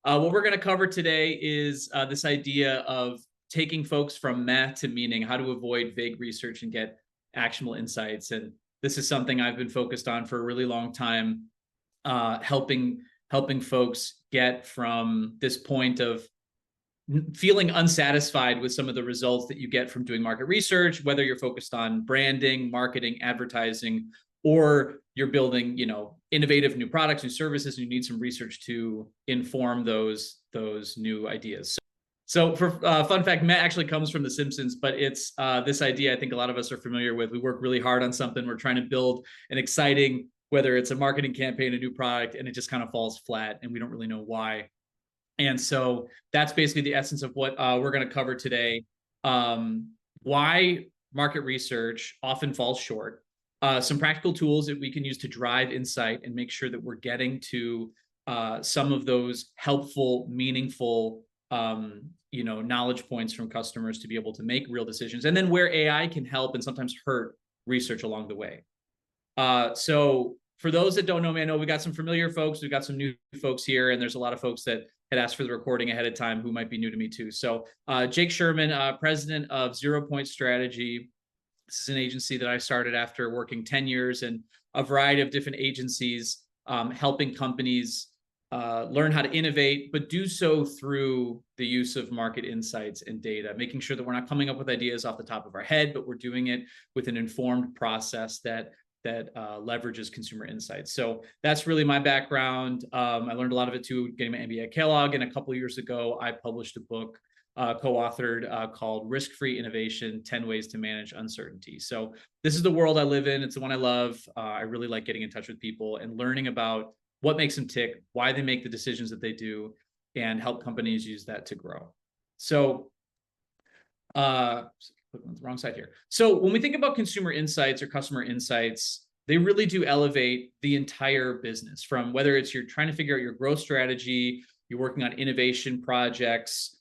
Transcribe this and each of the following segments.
What we're going to cover today is this idea of taking folks from meh to meaning, how to avoid vague research and get actionable insights. And this is something I've been focused on for a really long time, helping folks get from this point of feeling unsatisfied with some of the results that you get from doing market research, whether you're focused on branding, marketing, advertising, or you're building, innovative new products, new services, and you need some research to inform those new ideas. So for fun fact, Matt actually comes from The Simpsons, but it's this idea I think a lot of us are familiar with. We work really hard on something. We're trying to build an exciting, whether it's a marketing campaign, a new product, and it just kind of falls flat, and we don't really know why. And so that's basically the essence of what we're going to cover today. Why market research often falls short. Some practical tools that we can use to drive insight and make sure that we're getting to some of those helpful, meaningful, knowledge points from customers to be able to make real decisions. And then where AI can help and sometimes hurt research along the way. So for those that don't know me, I know we got some familiar folks, we've got some new folks here, and there's a lot of folks that had asked for the recording ahead of time who might be new to me too. So Jake Sherman, president of 0 Point Strategy. This is an agency that I started after working 10 years in a variety of different agencies, helping companies learn how to innovate, but do so through the use of market insights and data, making sure that we're not coming up with ideas off the top of our head, but we're doing it with an informed process that leverages consumer insights. So that's really my background. I learned a lot of it too, getting my MBA at Kellogg. And a couple of years ago, I published a book co-authored called Risk-Free Innovation, 10 Ways to Manage Uncertainty. So this is the world I live in. It's the one I love. I really like getting in touch with people and learning about what makes them tick, why they make the decisions that they do, and help companies use that to grow. So on the wrong side here. So when we think about consumer insights or customer insights, they really do elevate the entire business, from whether it's you're trying to figure out your growth strategy, you're working on innovation projects,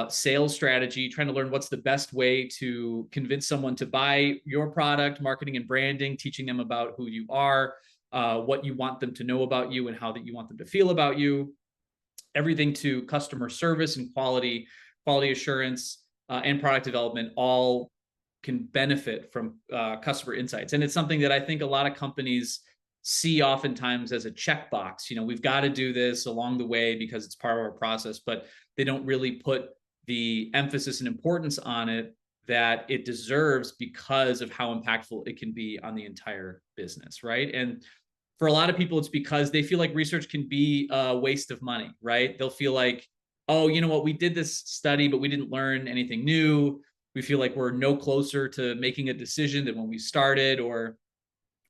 sales strategy, trying to learn what's the best way to convince someone to buy your product, marketing and branding, teaching them about who you are, what you want them to know about you and how that you want them to feel about you, everything to customer service and quality assurance, and product development all can benefit from customer insights. And it's something that I think a lot of companies see oftentimes as a checkbox. We've got to do this along the way because it's part of our process, but they don't really put the emphasis and importance on it that it deserves because of how impactful it can be on the entire business, right? And for a lot of people, it's because they feel like research can be a waste of money, right? They'll feel like, oh, you know what, we did this study, but we didn't learn anything new. We feel like we're no closer to making a decision than when we started. Or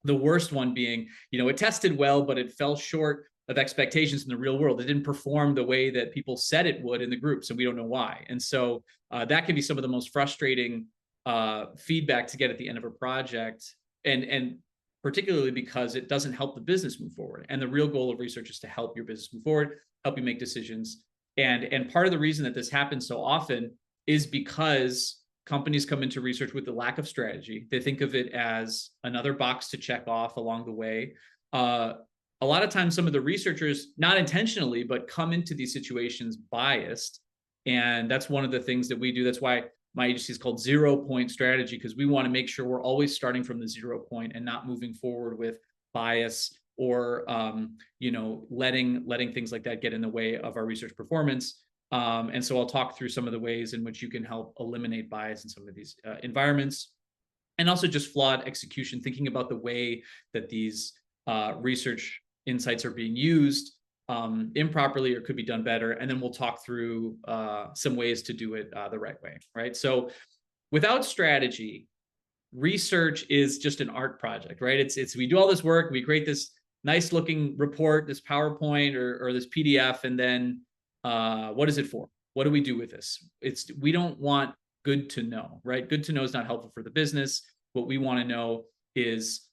the worst one being, it tested well, but it fell short of expectations in the real world. It didn't perform the way that people said it would in the groups, and we don't know why. And so that can be some of the most frustrating feedback to get at the end of a project, and particularly because it doesn't help the business move forward. And the real goal of research is to help your business move forward, help you make decisions. And part of the reason that this happens so often is because companies come into research with the lack of strategy. They think of it as another box to check off along the way. A lot of times, some of the researchers, not intentionally, but come into these situations biased. And that's one of the things that we do. That's why my agency is called 0 Point Strategy, because we want to make sure we're always starting from the 0 point and not moving forward with bias or letting things like that get in the way of our research performance. And so I'll talk through some of the ways in which you can help eliminate bias in some of these environments, and also just flawed execution, thinking about the way that these research insights are being used improperly or could be done better. And then we'll talk through some ways to do it the right way, right? So without strategy, research is just an art project, right? It's we do all this work, we create this nice looking report, this PowerPoint or this PDF, and then what is it for? What do we do with this? We don't want good to know, right? Good to know is not helpful for the business. What we want to know is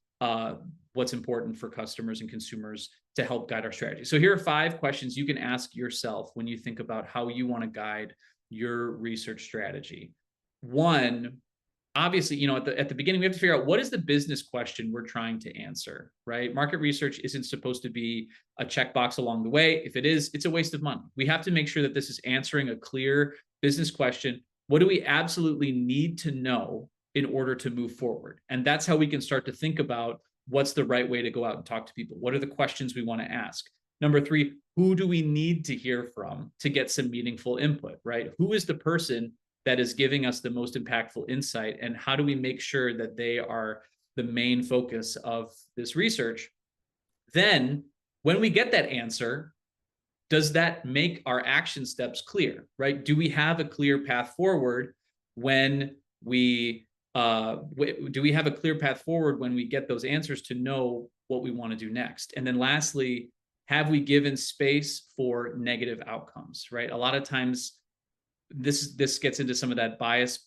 what's important for customers and consumers to help guide our strategy. So here are 5 questions you can ask yourself when you think about how you want to guide your research strategy. 1, obviously, you know, at the beginning, we have to figure out what is the business question we're trying to answer, right? Market research isn't supposed to be a checkbox along the way. If it is, it's a waste of money. We have to make sure that this is answering a clear business question. What do we absolutely need to know in order to move forward? And that's how we can start to think about what's the right way to go out and talk to people. What are the questions we want to ask? Number three, who do we need to hear from to get some meaningful input, right? Who is the person that is giving us the most impactful insight, and how do we make sure that they are the main focus of this research? Then when we get that answer, does that make our action steps clear, right? Do we have a clear path forward when we do we have a clear path forward when we get those answers to know what we want to do next? And then lastly, have we given space for negative outcomes, right? A lot of times this gets into some of that bias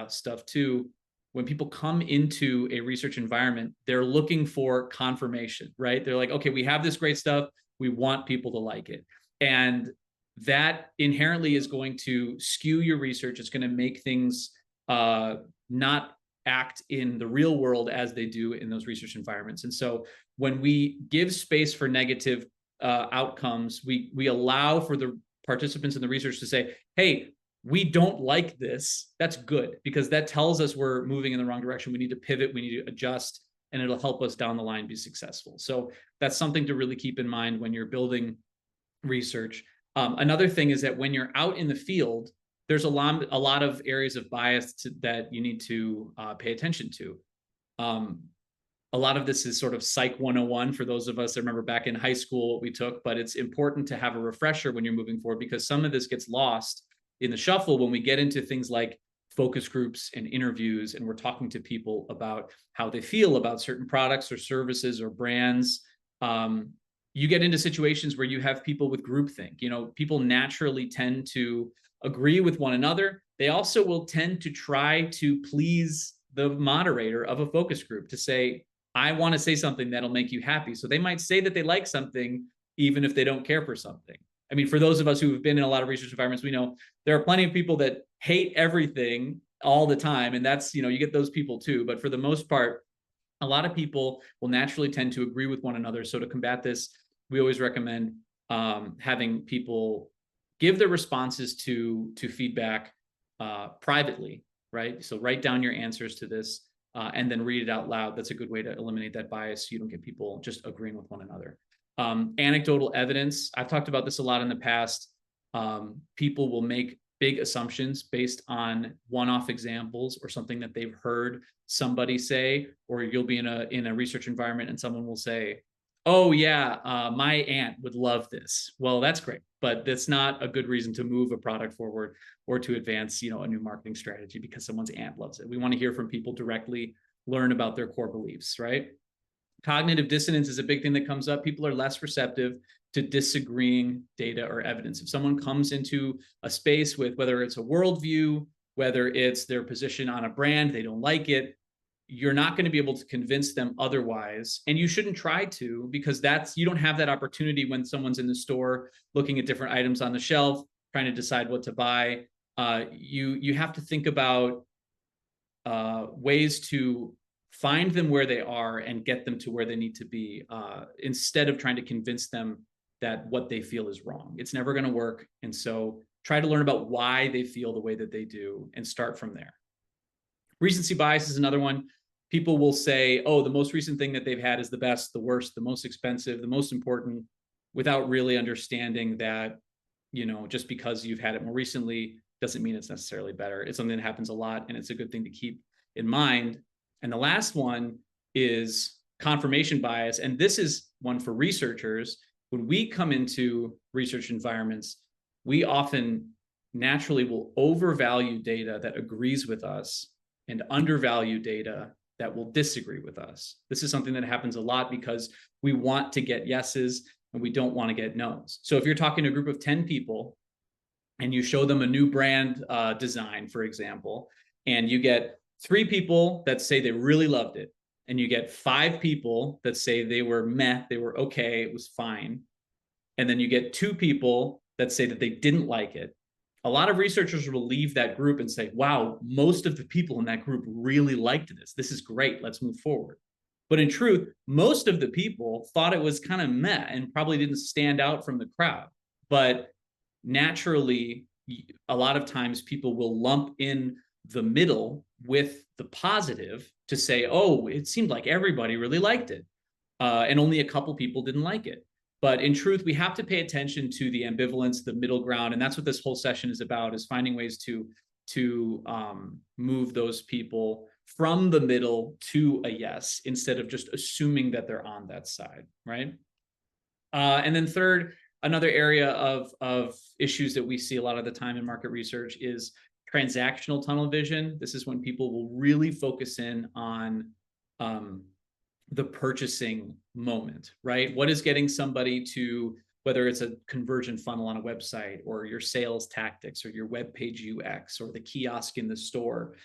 stuff too. When people come into a research environment, they're looking for confirmation, right? They're like, okay, we have this great stuff. We want people to like it. And that inherently is going to skew your research. It's going to make things not act in the real world as they do in those research environments. And so when we give space for negative outcomes, we allow for the participants in the research to say, hey, we don't like this. That's good, because that tells us we're moving in the wrong direction. We need to pivot, we need to adjust, and it'll help us down the line be successful. So that's something to really keep in mind when you're building research. Another thing is that when you're out in the field, there's a lot of areas of bias that you need to pay attention to. A lot of this is sort of Psych 101 for those of us that remember back in high school what we took, but it's important to have a refresher when you're moving forward, because some of this gets lost in the shuffle when we get into things like focus groups and interviews, and we're talking to people about how they feel about certain products or services or brands. You get into situations where you have people with groupthink. You know, people naturally tend to agree with one another. They also will tend to try to please the moderator of a focus group to say, I want to say something that'll make you happy. So they might say that they like something even if they don't care for something. I mean, for those of us who have been in a lot of research environments, we know there are plenty of people that hate everything all the time. And that's, you know, you get those people too. But for the most part, a lot of people will naturally tend to agree with one another. So to combat this, we always recommend having people give their responses to feedback privately, right? So write down your answers to this and then read it out loud. That's a good way to eliminate that bias so you don't get people just agreeing with one another. Anecdotal evidence. I've talked about this a lot in the past. People will make big assumptions based on one-off examples or something that they've heard somebody say, or you'll be in a research environment and someone will say, oh yeah, my aunt would love this. Well, that's great, but that's not a good reason to move a product forward or to advance, you know, a new marketing strategy because someone's aunt loves it. We want to hear from people directly, learn about their core beliefs, right? Cognitive dissonance is a big thing that comes up. People are less receptive to disagreeing data or evidence. If someone comes into a space with whether it's a worldview, whether it's their position on a brand, they don't like it, you're not going to be able to convince them otherwise. And you shouldn't try to, because you don't have that opportunity when someone's in the store looking at different items on the shelf, trying to decide what to buy. You have to think about ways to find them where they are and get them to where they need to be, instead of trying to convince them that what they feel is wrong. It's never going to work. And so try to learn about why they feel the way that they do and start from there. Recency bias is another one. People will say, oh, the most recent thing that they've had is the best, the worst, the most expensive, the most important, without really understanding that, you know, just because you've had it more recently doesn't mean it's necessarily better. It's something that happens a lot, and it's a good thing to keep in mind. And the last one is confirmation bias. And this is one for researchers. When we come into research environments, we often naturally will overvalue data that agrees with us and undervalue data that will disagree with us. This is something that happens a lot because we want to get yeses and we don't want to get nos. So if you're talking to a group of 10 people and you show them a new brand design, for example, and you get 3 people that say they really loved it, and you get 5 people that say they were meh, they were okay, it was fine, and then you get 2 people that say that they didn't like it, a lot of researchers will leave that group and say, wow, most of the people in that group really liked this. This is great. Let's move forward. But in truth, most of the people thought it was kind of meh and probably didn't stand out from the crowd. But naturally, a lot of times people will lump in the middle with the positive to say, oh, it seemed like everybody really liked it. And only a couple people didn't like it. But in truth, we have to pay attention to the ambivalence, the middle ground, and that's what this whole session is about: is finding ways to move those people from the middle to a yes, instead of just assuming that they're on that side, right? And then third, another area of issues that we see a lot of the time in market research is transactional tunnel vision. This is when people will really focus in on the purchasing moment, right? What is getting somebody to, whether it's a conversion funnel on a website or your sales tactics or your web page UX or the kiosk in the store,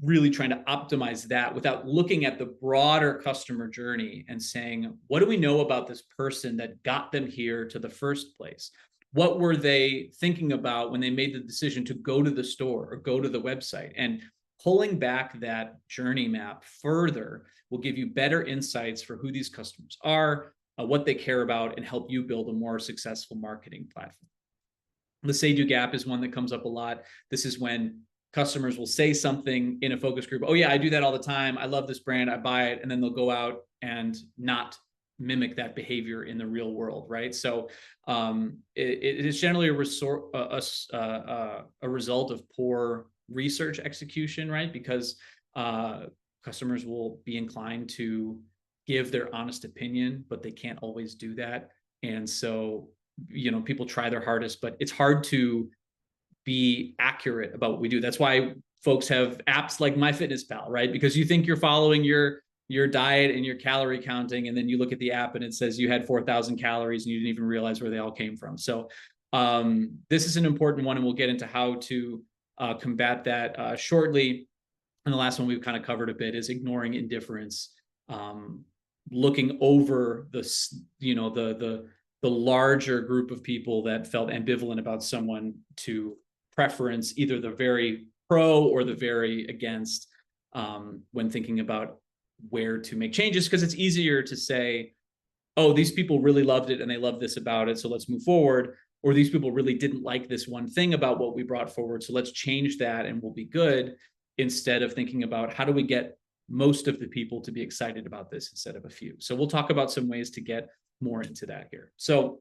really trying to optimize that without looking at the broader customer journey and saying, what do we know about this person that got them here to the first place? What were they thinking about when they made the decision to go to the store or go to the website? And pulling back that journey map further will give you better insights for who these customers are, what they care about, and help you build a more successful marketing platform. The say-do gap is one that comes up a lot. This is when customers will say something in a focus group. Oh yeah, I do that all the time. I love this brand. I buy it. And then they'll go out and not mimic that behavior in the real world, right? So it is generally a result of poor research execution, right? Because customers will be inclined to give their honest opinion, but they can't always do that. And so, people try their hardest, but it's hard to be accurate about what we do. That's why folks have apps like MyFitnessPal, right? Because you think you're following your diet and your calorie counting, and then you look at the app and it says you had 4,000 calories and you didn't even realize where they all came from. So this is an important one, and we'll get into how to combat that shortly. And the last one we've kind of covered a bit is ignoring indifference, looking over the larger group of people that felt ambivalent about someone to preference either the very pro or the very against when thinking about where to make changes, because it's easier to say, oh, these people really loved it and they love this about it, so let's move forward. Or these people really didn't like this one thing about what we brought forward, so let's change that and we'll be good, instead of thinking about how do we get most of the people to be excited about this instead of a few. So we'll talk about some ways to get more into that here. So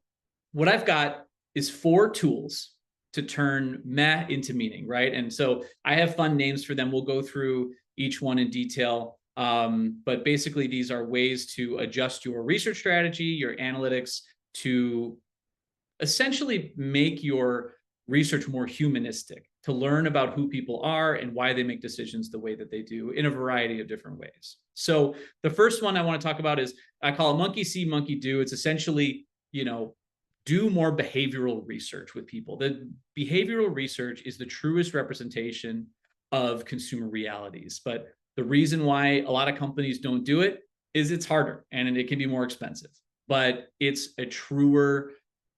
what I've got is 4 tools to turn meh into meaning, right? And so I have fun names for them. We'll go through each one in detail. But basically, these are ways to adjust your research strategy, your analytics, to essentially make your research more humanistic, to learn about who people are and why they make decisions the way that they do in a variety of different ways. So the first one I want to talk about is, I call it monkey see, monkey do. It's essentially, do more behavioral research with people. The behavioral research is the truest representation of consumer realities. But the reason why a lot of companies don't do it is it's harder and it can be more expensive. But it's a truer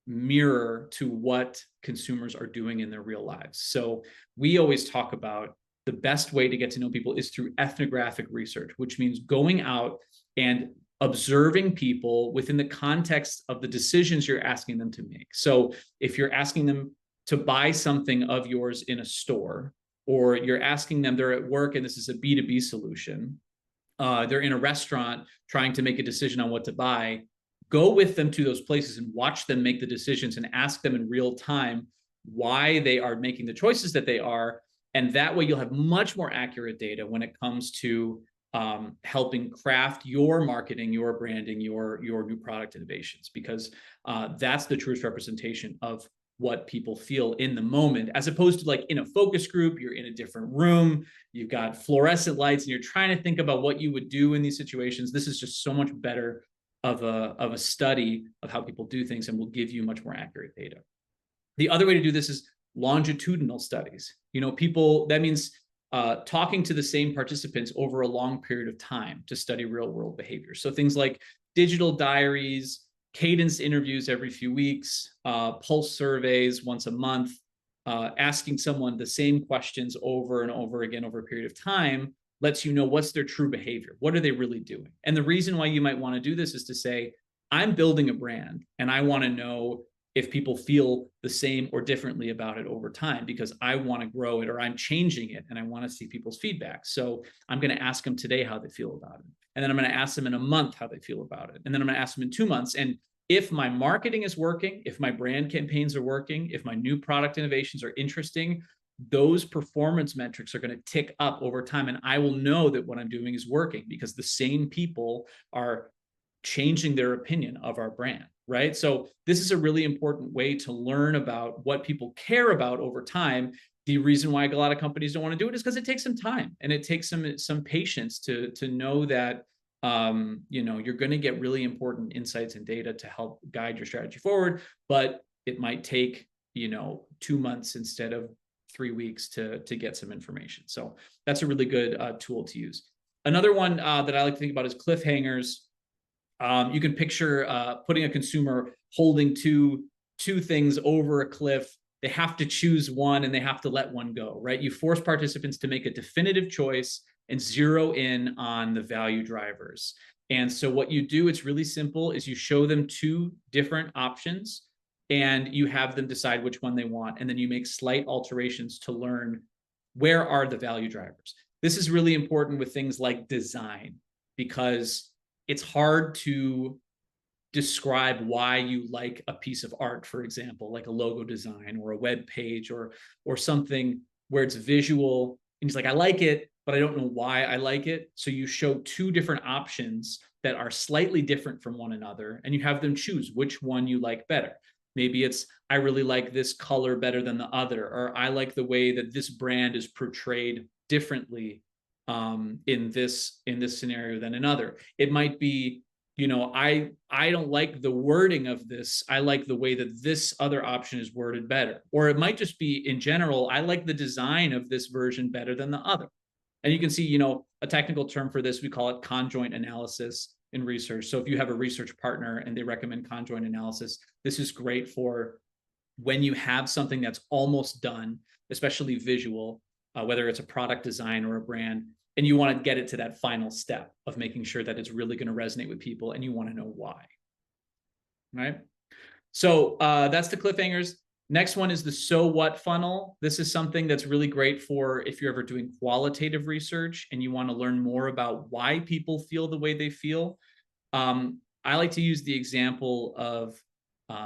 mirror to what consumers are doing in their real lives. So we always talk about the best way to get to know people is through ethnographic research, which means going out and observing people within the context of the decisions you're asking them to make. So if you're asking them to buy something of yours in a store, or you're asking them, they're at work and this is a B2B solution, they're in a restaurant trying to make a decision on what to buy, go with them to those places and watch them make the decisions and ask them in real time why they are making the choices that they are. And that way you'll have much more accurate data when it comes to helping craft your marketing, your branding, your new product innovations, because that's the truest representation of what people feel in the moment, as opposed to like in a focus group, you're in a different room, you've got fluorescent lights and you're trying to think about what you would do in these situations. This is just so much better of a study of how people do things and will give you much more accurate data. The other way to do this is longitudinal studies. That means talking to the same participants over a long period of time to study real world behavior. So things like digital diaries, cadence interviews every few weeks, pulse surveys once a month, asking someone the same questions over and over again over a period of time lets you know what's their true behavior. What are they really doing? And the reason why you might want to do this is to say, I'm building a brand and I want to know if people feel the same or differently about it over time, because I want to grow it or I'm changing it and I want to see people's feedback. So I'm going to ask them today how they feel about it. And then I'm going to ask them in a month how they feel about it. And then I'm going to ask them in 2 months. And if my marketing is working, if my brand campaigns are working, if my new product innovations are interesting, those performance metrics are going to tick up over time. And I will know that what I'm doing is working because the same people are changing their opinion of our brand, right? So this is a really important way to learn about what people care about over time. The reason why a lot of companies don't want to do it is because it takes some time and it takes some patience to know that you're going to get really important insights and data to help guide your strategy forward, but it might take 2 months instead of 3 weeks to get some information. So that's a really good tool to use. Another one that I like to think about is cliffhangers. You can picture putting a consumer holding two things over a cliff. They have to choose one and they have to let one go, right? You force participants to make a definitive choice and zero in on the value drivers. And so what you do, it's really simple, is you show them 2 different options and you have them decide which one they want. And then you make slight alterations to learn where are the value drivers. This is really important with things like design, because it's hard to describe why you like a piece of art, for example, like a logo design or a web page or something where it's visual. And he's like, I like it, but I don't know why I like it. So you show 2 different options that are slightly different from one another, and you have them choose which one you like better. Maybe it's, I really like this color better than the other, or I like the way that this brand is portrayed differently in this scenario than another. It might be, I don't like the wording of this. I like the way that this other option is worded better. Or it might just be in general, I like the design of this version better than the other. And you can see, a technical term for this, we call it conjoint analysis in research. So if you have a research partner and they recommend conjoint analysis, this is great for when you have something that's almost done, especially visual, whether it's a product design or a brand, and you want to get it to that final step of making sure that it's really going to resonate with people and you want to know why. Right? So that's the cliffhangers. Next one is the so what funnel. This is something that's really great for if you're ever doing qualitative research and you want to learn more about why people feel the way they feel. I like to use the example of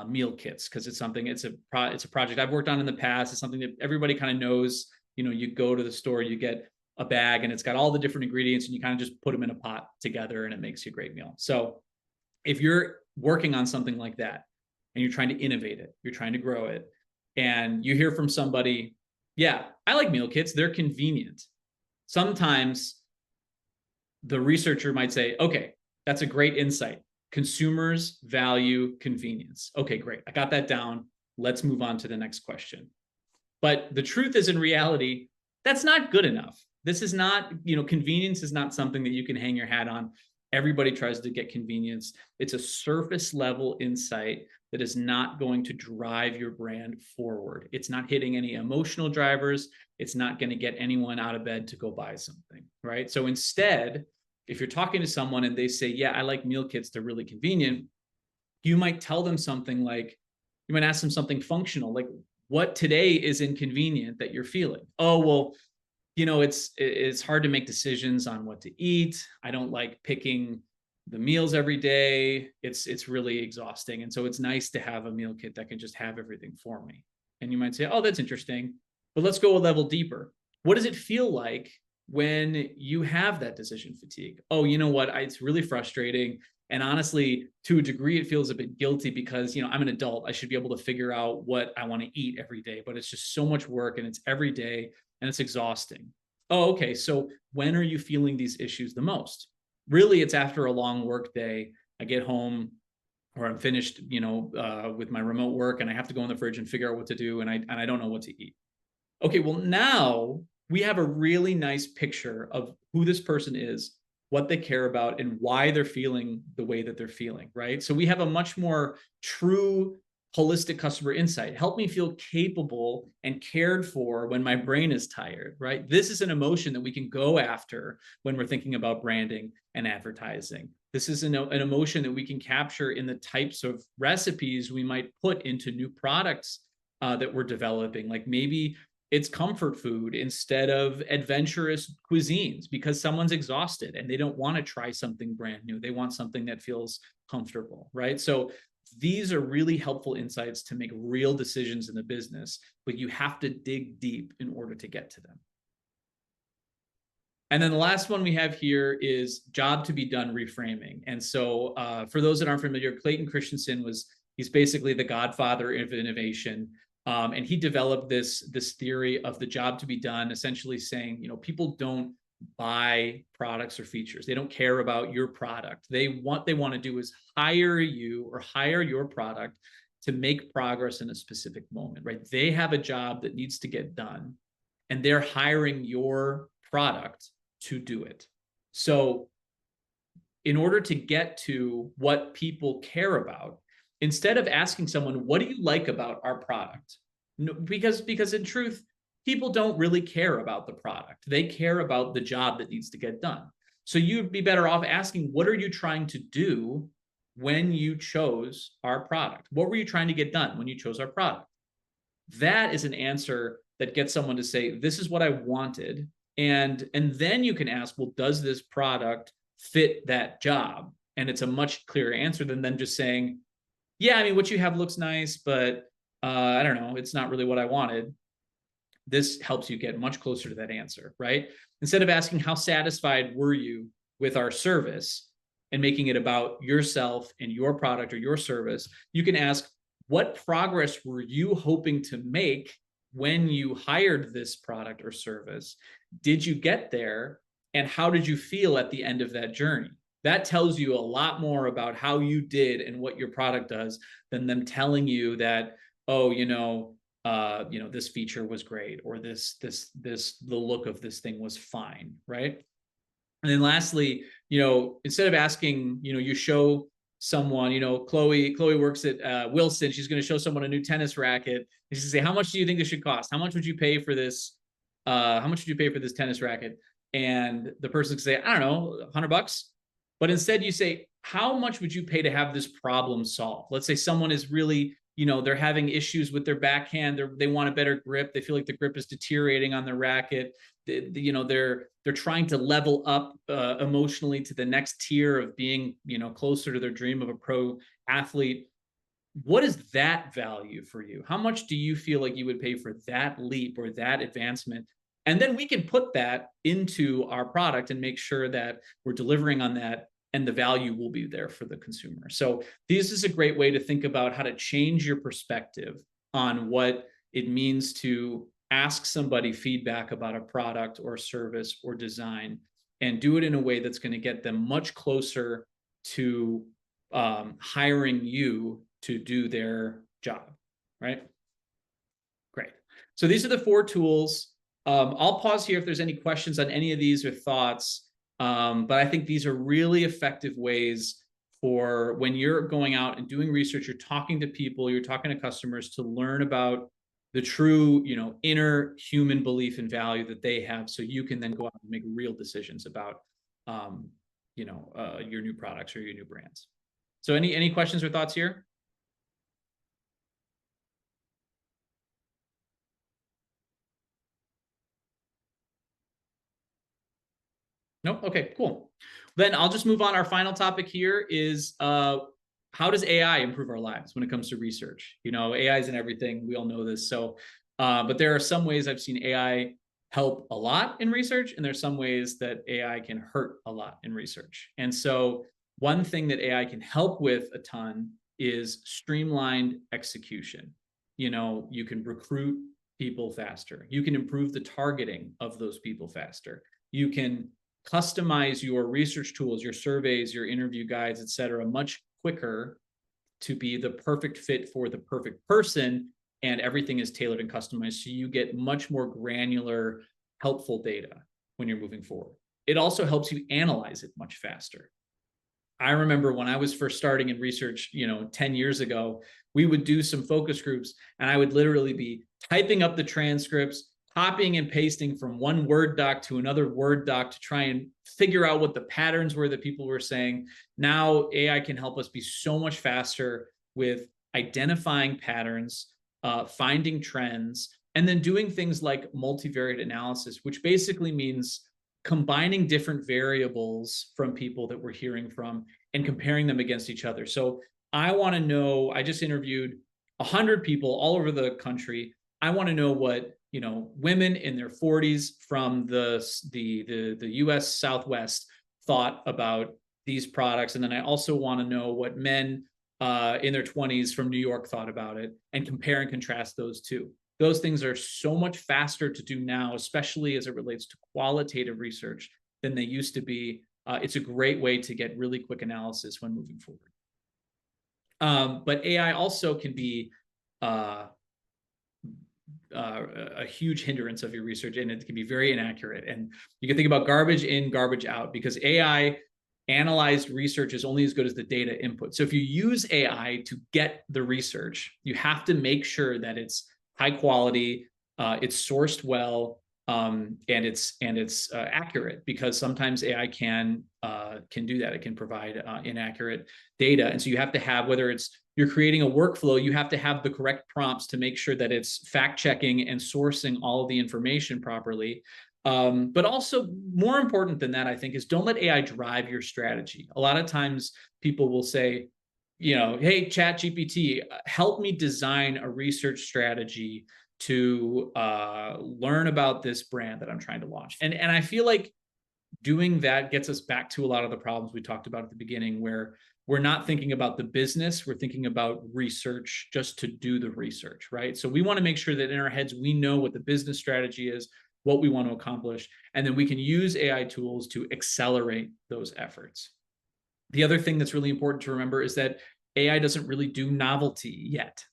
meal kits, because it's a project I've worked on in the past. It's something that everybody kind of knows. You go to the store, you get a bag and it's got all the different ingredients and you kind of just put them in a pot together and it makes you a great meal. So if you're working on something like that and you're trying to innovate it, you're trying to grow it, and you hear from somebody, yeah, I like meal kits, they're convenient. Sometimes the researcher might say, okay, that's a great insight. Consumers value convenience. Okay, great. I got that down. Let's move on to the next question. But the truth is, in reality, that's not good enough. This is not, convenience is not something that you can hang your hat on. Everybody tries to get convenience. It's a surface level insight that is not going to drive your brand forward. It's not hitting any emotional drivers. It's not going to get anyone out of bed to go buy something, right? So instead, if you're talking to someone and they say, yeah, I like meal kits, they're really convenient, you might tell them something like, you might ask them something functional, like, what today is inconvenient that you're feeling? Oh, well, it's hard to make decisions on what to eat. I don't like picking the meals every day. It's really exhausting. And so it's nice to have a meal kit that can just have everything for me. And you might say, oh, that's interesting, but let's go a level deeper. What does it feel like when you have that decision fatigue? Oh, you know what? It's really frustrating. And honestly, to a degree, it feels a bit guilty because, I'm an adult. I should be able to figure out what I want to eat every day, but it's just so much work and it's every day and it's exhausting. Oh, okay. So when are you feeling these issues the most? Really, it's after a long work day. I get home or I'm finished, with my remote work and I have to go in the fridge and figure out what to do. And I don't know what to eat. Okay. Well, now we have a really nice picture of who this person is, what they care about, and why they're feeling the way that they're feeling, right? So we have a much more true, holistic customer insight. Help me feel capable and cared for when my brain is tired, right? This is an emotion that we can go after when we're thinking about branding and advertising. This is an emotion that we can capture in the types of recipes we might put into new products that we're developing. Like maybe it's comfort food instead of adventurous cuisines because someone's exhausted and they don't want to try something brand new. They want something that feels comfortable, right? So these are really helpful insights to make real decisions in the business, but you have to dig deep in order to get to them. And then the last one we have here is job to be done reframing. And so for those that aren't familiar, Clayton Christensen he's basically the godfather of innovation. And he developed this theory of the job to be done, essentially saying, people don't buy products or features. They don't care about your product. What they want to do is hire you or hire your product to make progress in a specific moment, right? They have a job that needs to get done, and they're hiring your product to do it. So in order to get to what people care about, instead of asking someone, what do you like about our product? No, because in truth, people don't really care about the product. They care about the job that needs to get done. So you'd be better off asking, what are you trying to do when you chose our product? What were you trying to get done when you chose our product? That is an answer that gets someone to say, this is what I wanted. And then you can ask, well, does this product fit that job? And it's a much clearer answer than them just saying, yeah, I mean, what you have looks nice, but I don't know, it's not really what I wanted. This helps you get much closer to that answer, right? Instead of asking, how satisfied were you with our service, and making it about yourself and your product or your service, you can ask, what progress were you hoping to make when you hired this product or service? Did you get there? And how did you feel at the end of that journey? That tells you a lot more about how you did and what your product does than them telling you that, oh, this feature was great, or the look of this thing was fine, right? And then lastly, instead of asking, you show someone, Chloe works at Wilson. She's going to show someone a new tennis racket. And she's going to say, how much do you think this should cost? How much would you pay for this? How much would you pay for this tennis racket? And the person could say, I don't know, $100. But instead you say, how much would you pay to have this problem solved? Let's say someone is really, they're having issues with their backhand. They want a better grip. They feel like the grip is deteriorating on their racket. They're trying to level up emotionally to the next tier of being, closer to their dream of a pro athlete. What is that value for you? How much do you feel like you would pay for that leap or that advancement? And then we can put that into our product and make sure that we're delivering on that, and the value will be there for the consumer. So this is a great way to think about how to change your perspective on what it means to ask somebody feedback about a product or service or design, and do it in a way that's going to get them much closer to hiring you to do their job, right? Great. So these are the 4 tools. I'll pause here if there's any questions on any of these or thoughts. But I think these are really effective ways for when you're going out and doing research, you're talking to people, you're talking to customers to learn about the true, inner human belief and value that they have, so you can then go out and make real decisions about, your new products or your new brands. So any questions or thoughts here? Nope. Okay, cool. Then I'll just move on. Our final topic here is how does AI improve our lives when it comes to research? AI is in everything. We all know this. So, but there are some ways I've seen AI help a lot in research, and there's some ways that AI can hurt a lot in research. And so one thing that AI can help with a ton is streamlined execution. You can recruit people faster. You can improve the targeting of those people faster. You can customize your research tools, your surveys, your interview guides, et cetera, much quicker to be the perfect fit for the perfect person. And everything is tailored and customized, so you get much more granular, helpful data when you're moving forward. It also helps you analyze it much faster. I remember when I was first starting in research, 10 years ago, we would do some focus groups and I would literally be typing up the transcripts, copying and pasting from one Word doc to another Word doc to try and figure out what the patterns were that people were saying. Now AI can help us be so much faster with identifying patterns, finding trends, and then doing things like multivariate analysis, which basically means combining different variables from people that we're hearing from and comparing them against each other. So I want to know, I just interviewed 100 people all over the country. I want to know what, women in their 40s from the US Southwest thought about these products. And then I also want to know what men in their 20s from New York thought about it, and compare and contrast those two. Those things are so much faster to do now, especially as it relates to qualitative research, than they used to be. It's a great way to get really quick analysis when moving forward. But AI also can be a huge hindrance of your research, and it can be very inaccurate. And you can think about garbage in, garbage out, because AI analyzed research is only as good as the data input. So if you use AI to get the research, you have to make sure that it's high quality, it's sourced well, and it's accurate, because sometimes AI can do that. It can provide inaccurate data, and so you have to have, whether it's you're creating a workflow, you have to have the correct prompts to make sure that it's fact checking and sourcing all of the information properly. But also, more important than that, I think, is don't let AI drive your strategy. A lot of times people will say, hey, Chat GPT, help me design a research strategy to learn about this brand that I'm trying to launch. And I feel like doing that gets us back to a lot of the problems we talked about at the beginning, where we're not thinking about the business, we're thinking about research just to do the research, right? So we want to make sure that in our heads, we know what the business strategy is, what we want to accomplish, and then we can use AI tools to accelerate those efforts. The other thing that's really important to remember is that AI doesn't really do novelty yet.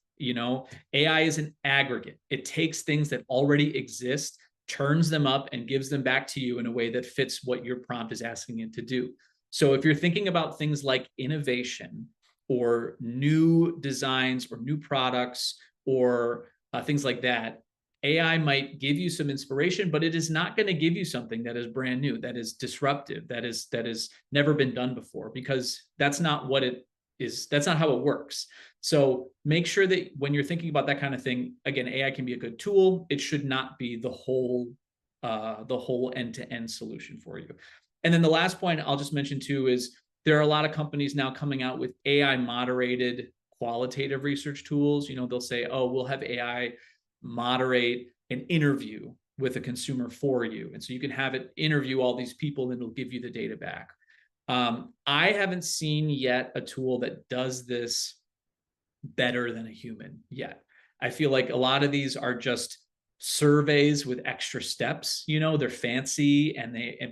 AI is an aggregate. It takes things that already exist, turns them up, and gives them back to you in a way that fits what your prompt is asking it to do. So if you're thinking about things like innovation or new designs or new products or things like that, AI might give you some inspiration, but it is not going to give you something that is brand new, that is disruptive, that is never been done before, because that's not what it is. That's not how it works. So make sure that when you're thinking about that kind of thing, again, AI can be a good tool. It should not be the whole end-to-end solution for you. And then the last point I'll just mention too is there are a lot of companies now coming out with AI moderated qualitative research tools. They'll say, oh, we'll have AI moderate an interview with a consumer for you. And so you can have it interview all these people, and it'll give you the data back. I haven't seen yet a tool that does this better than a human yet. I feel like a lot of these are just surveys with extra steps. They're fancy,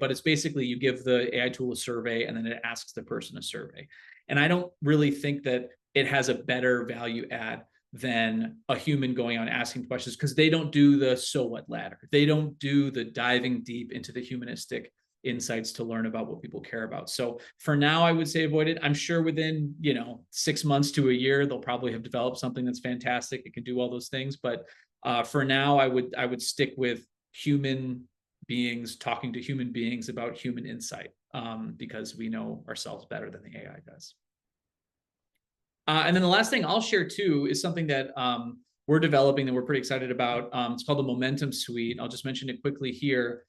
but it's basically you give the AI tool a survey and then it asks the person a survey. And I don't really think that it has a better value add than a human going on asking questions, because they don't do the so what ladder. They don't do the diving deep into the humanistic insights to learn about what people care about. So for now, I would say avoid it. I'm sure within 6 months to a year, they'll probably have developed something that's fantastic. It can do all those things, but for now, I would stick with human beings talking to human beings about human insight, because we know ourselves better than the AI does. And then the last thing I'll share too is something that we're developing that we're pretty excited about. It's called the Momentum Suite. I'll just mention it quickly here.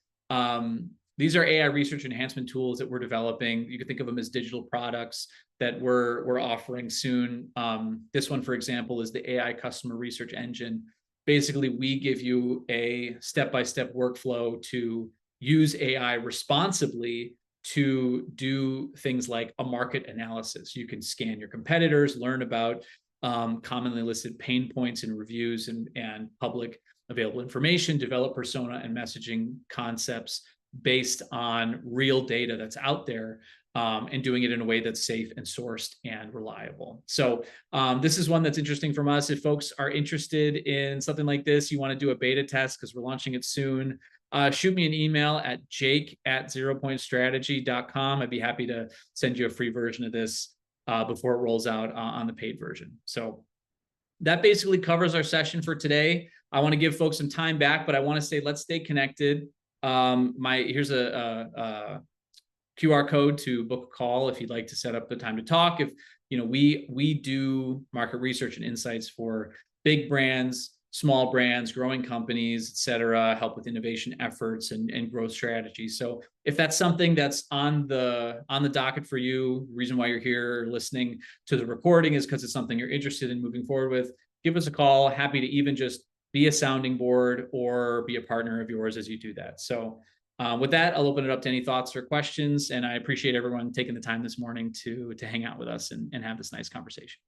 These are AI research enhancement tools that we're developing. You can think of them as digital products that we're offering soon. This one, for example, is the AI Customer Research Engine. Basically, we give you a step-by-step workflow to use AI responsibly to do things like a market analysis. You can scan your competitors, learn about commonly listed pain points in reviews and public available information, develop persona and messaging concepts based on real data that's out there, and doing it in a way that's safe and sourced and reliable. So this is one that's interesting from us. If folks are interested in something like this, you want to do a beta test because we're launching it soon. shoot me an email at jake@zeropointstrategy.com. I'd be happy to send you a free version of this before it rolls out on the paid version. So that basically covers our session for today. I want to give folks some time back, but I want to say, let's stay connected. Here's a QR code to book a call if you'd like to set up the time to talk. If we do market research and insights for big brands, small brands, growing companies, et cetera, help with innovation efforts and growth strategies. So if that's something that's on the docket for you, the reason why you're here listening to the recording is because it's something you're interested in moving forward with, give us a call. Happy to even just be a sounding board or be a partner of yours as you do that. So with that, I'll open it up to any thoughts or questions. And I appreciate everyone taking the time this morning to hang out with us and have this nice conversation.